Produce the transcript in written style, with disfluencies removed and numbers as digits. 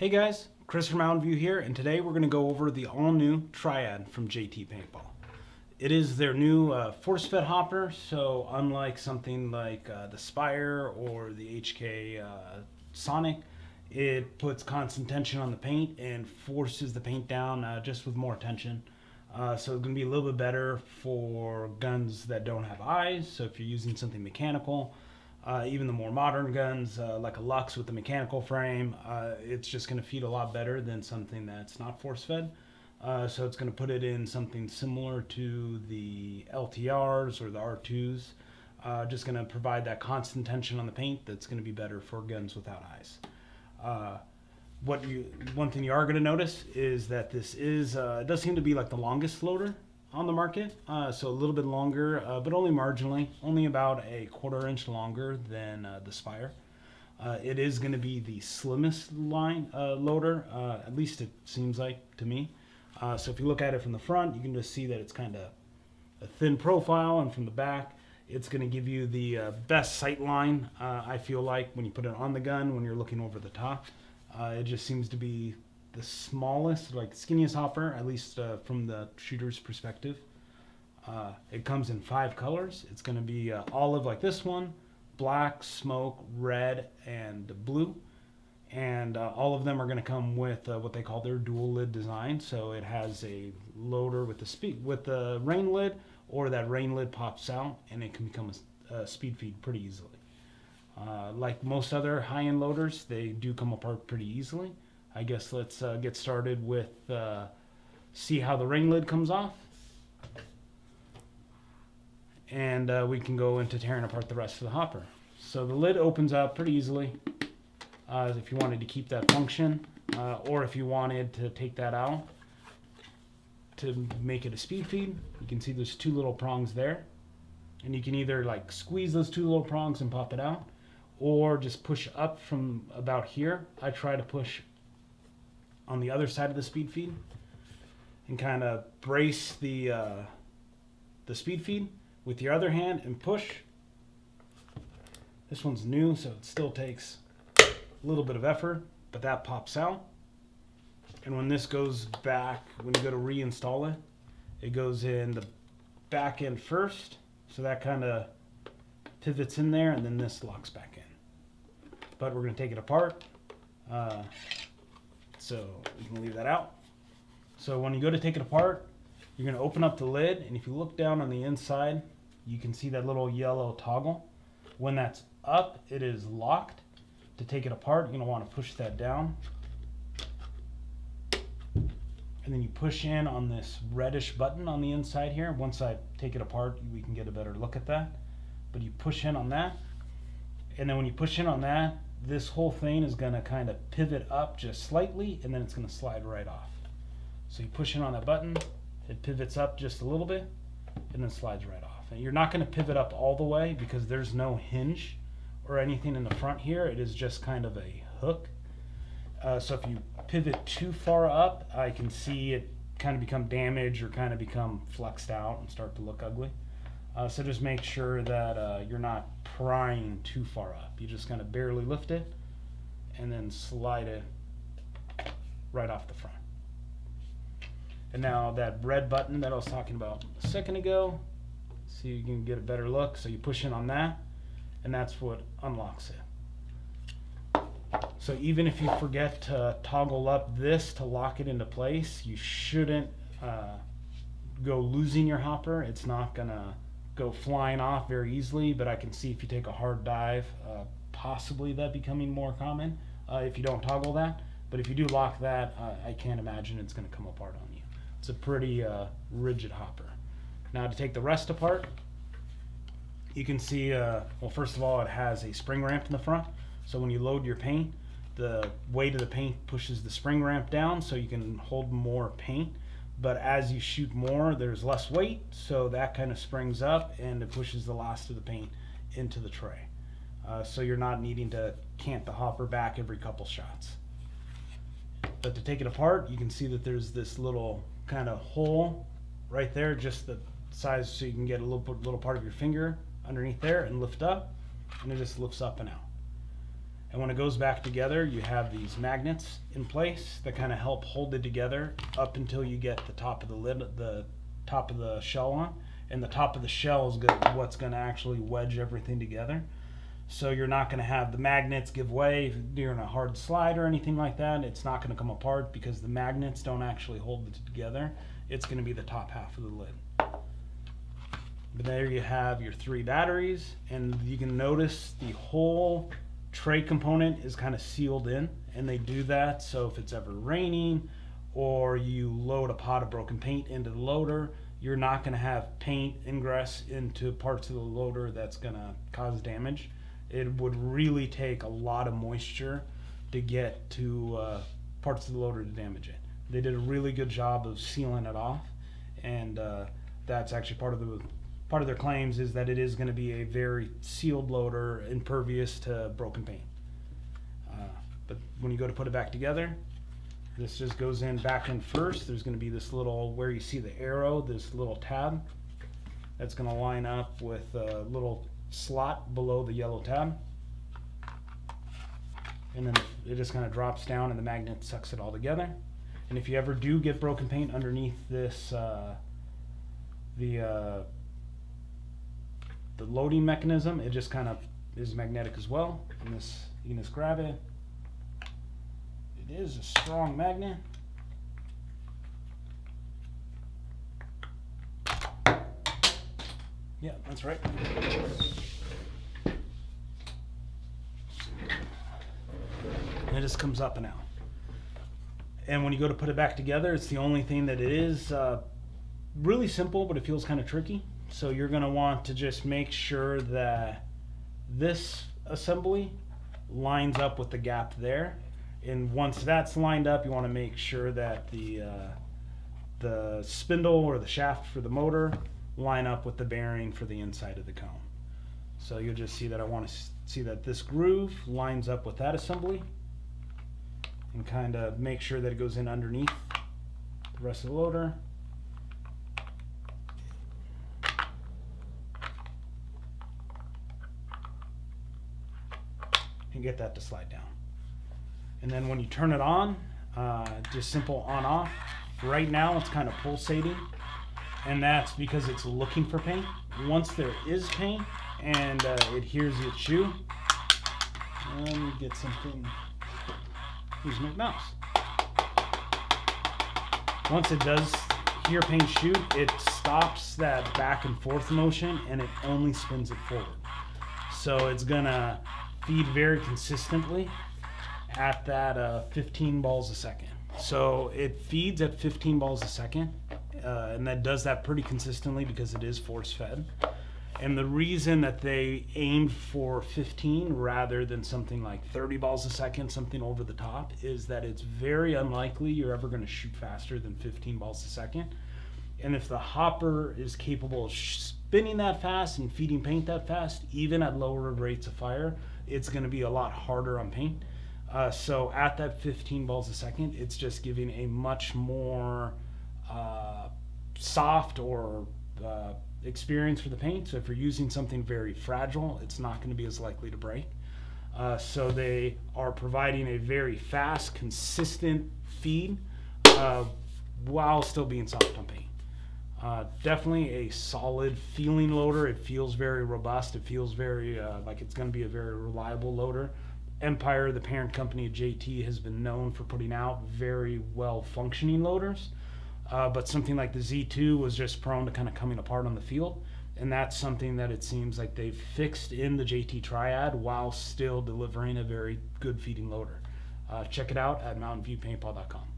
Hey guys, Chris from Mountain View here, and today we're going to go over the all-new Triad from JT Paintball. It is their new force-fed hopper, so unlike something like the Spire or the HK Sonic, it puts constant tension on the paint and forces the paint down just with more tension. So it's going to be a little bit better for guns that don't have eyes, so if you're using something mechanical, even the more modern guns like a Lux with the mechanical frame, it's just going to feed a lot better than something that's not force-fed. So it's going to put it in something similar to the LTRs or the R2s. Just going to provide that constant tension on the paint that's going to be better for guns without eyes. One thing you are going to notice is that this is it does seem to be like the longest loader on the market, so a little bit longer, but only marginally, only about a 1/4 inch longer than the Spire. It is going to be the slimmest line loader, at least it seems like to me. So if you look at it from the front, you can just see that it's kind of a thin profile, and from the back, it's going to give you the best sight line, I feel like, when you put it on the gun, when you're looking over the top. It just seems to be the smallest, like skinniest hopper, at least from the shooter's perspective. It comes in 5 colors. It's going to be olive like this one, black, smoke, red, and blue. And all of them are going to come with what they call their dual lid design. So it has a loader with the rain lid, or that rain lid pops out and it can become a speed feed pretty easily. Like most other high-end loaders, they do come apart pretty easily. I guess let's get started with see how the rain lid comes off, and we can go into tearing apart the rest of the hopper. So the lid opens up pretty easily if you wanted to keep that function, or if you wanted to take that out to make it a speed feed. You can see there's 2 little prongs there, and you can either like squeeze those 2 little prongs and pop it out, or just push up from about here. I try to push on the other side of the speed feed and kind of brace the speed feed with your other hand and push. This one's new, so it still takes a little bit of effort, but that pops out. And when this goes back, when you go to reinstall it, it goes in the back end first, so that kind of pivots in there, and then this locks back in. But we're going to take it apart. So we can leave that out. So when you go to take it apart, you're going to open up the lid, and if you look down on the inside, you can see that little yellow toggle. When that's up, it is locked. To take it apart, you're going to want to push that down. And then you push in on this reddish button on the inside here. Once I take it apart, we can get a better look at that. But you push in on that, and then when you push in on that, this whole thing is going to kind of pivot up just slightly, and then it's going to slide right off. So you push in on that button, it pivots up just a little bit, and then slides right off. And you're not going to pivot up all the way because there's no hinge or anything in the front here. It is just kind of a hook. So if you pivot too far up, I can see it kind of become damaged or kind of become flexed out and start to look ugly. So just make sure that you're not prying too far up. You just kind of barely lift it and then slide it right off the front. And now that red button that I was talking about a second ago, so you can get a better look. So you push in on that, and that's what unlocks it. So even if you forget to toggle up this to lock it into place, you shouldn't go losing your hopper. It's not gonna go flying off very easily, but I can see if you take a hard dive, possibly that becoming more common if you don't toggle that. But if you do lock that, I can't imagine it's going to come apart on you. It's a pretty rigid hopper. Now to take the rest apart, you can see, well, first of all, it has a spring ramp in the front. So when you load your paint, the weight of the paint pushes the spring ramp down so you can hold more paint. But as you shoot more, there's less weight, so that kind of springs up and it pushes the last of the paint into the tray. So you're not needing to cant the hopper back every couple shots. But to take it apart, you can see that there's this little kind of hole right there, just the size so you can get a little part of your finger underneath there and lift up, and it just lifts up and out. And when it goes back together, you have these magnets in place that kind of help hold it together up until you get the top of the lid, the top of the shell on. And the top of the shell is what's going to actually wedge everything together. So you're not going to have the magnets give way during a hard slide or anything like that. It's not going to come apart because the magnets don't actually hold it together. It's going to be the top half of the lid. But there you have your 3 batteries, and you can notice the whole tray component is kind of sealed in, and they do that so if it's ever raining or you load a pot of broken paint into the loader, you're not going to have paint ingress into parts of the loader that's going to cause damage. It would really take a lot of moisture to get to parts of the loader to damage it. They did a really good job of sealing it off, and that's actually part of their claims, is that it is going to be a very sealed loader, impervious to broken paint. But when you go to put it back together, this just goes in back in first. There's going to be this little, where you see the arrow, this little tab that's going to line up with a little slot below the yellow tab. And then it just kind of drops down and the magnet sucks it all together. And if you ever do get broken paint underneath this, the loading mechanism, it just kind of is magnetic as well. And this, you can just grab it. It is a strong magnet. Yeah, that's right. And it just comes up and out. And when you go to put it back together, it's the only thing that it is really simple, but it feels kind of tricky. So you're going to want to just make sure that this assembly lines up with the gap there. And once that's lined up, you want to make sure that the spindle or the shaft for the motor line up with the bearing for the inside of the cone. So you'll just see that I want to see that this groove lines up with that assembly, and kind of make sure that it goes in underneath the rest of the loader. And get that to slide down. And then when you turn it on, just simple on off. Right now it's kind of pulsating, and that's because it's looking for paint. Once there is paint and it hears it chew, let me get something. Here's my mouse. Once it does hear paint shoot, it stops that back and forth motion and it only spins it forward. So it's gonna feed very consistently at that 15 balls a second. So it feeds at 15 balls a second, and that does that pretty consistently because it is force fed. And the reason that they aimed for 15 rather than something like 30 balls a second, something over the top, is that it's very unlikely you're ever going to shoot faster than 15 balls a second. And if the hopper is capable of spinning that fast and feeding paint that fast, even at lower rates of fire, it's going to be a lot harder on paint. So at that 15 balls a second, it's just giving a much more soft or experience for the paint. So if you're using something very fragile, it's not going to be as likely to break. So they are providing a very fast, consistent feed while still being soft on paint. Definitely a solid feeling loader. It feels very robust. It feels very like it's going to be a very reliable loader. Empire, the parent company of JT, has been known for putting out very well functioning loaders. But something like the Z2 was just prone to kind of coming apart on the field. And that's something that it seems like they've fixed in the JT Triad while still delivering a very good feeding loader. Check it out at mountainviewpaintball.com.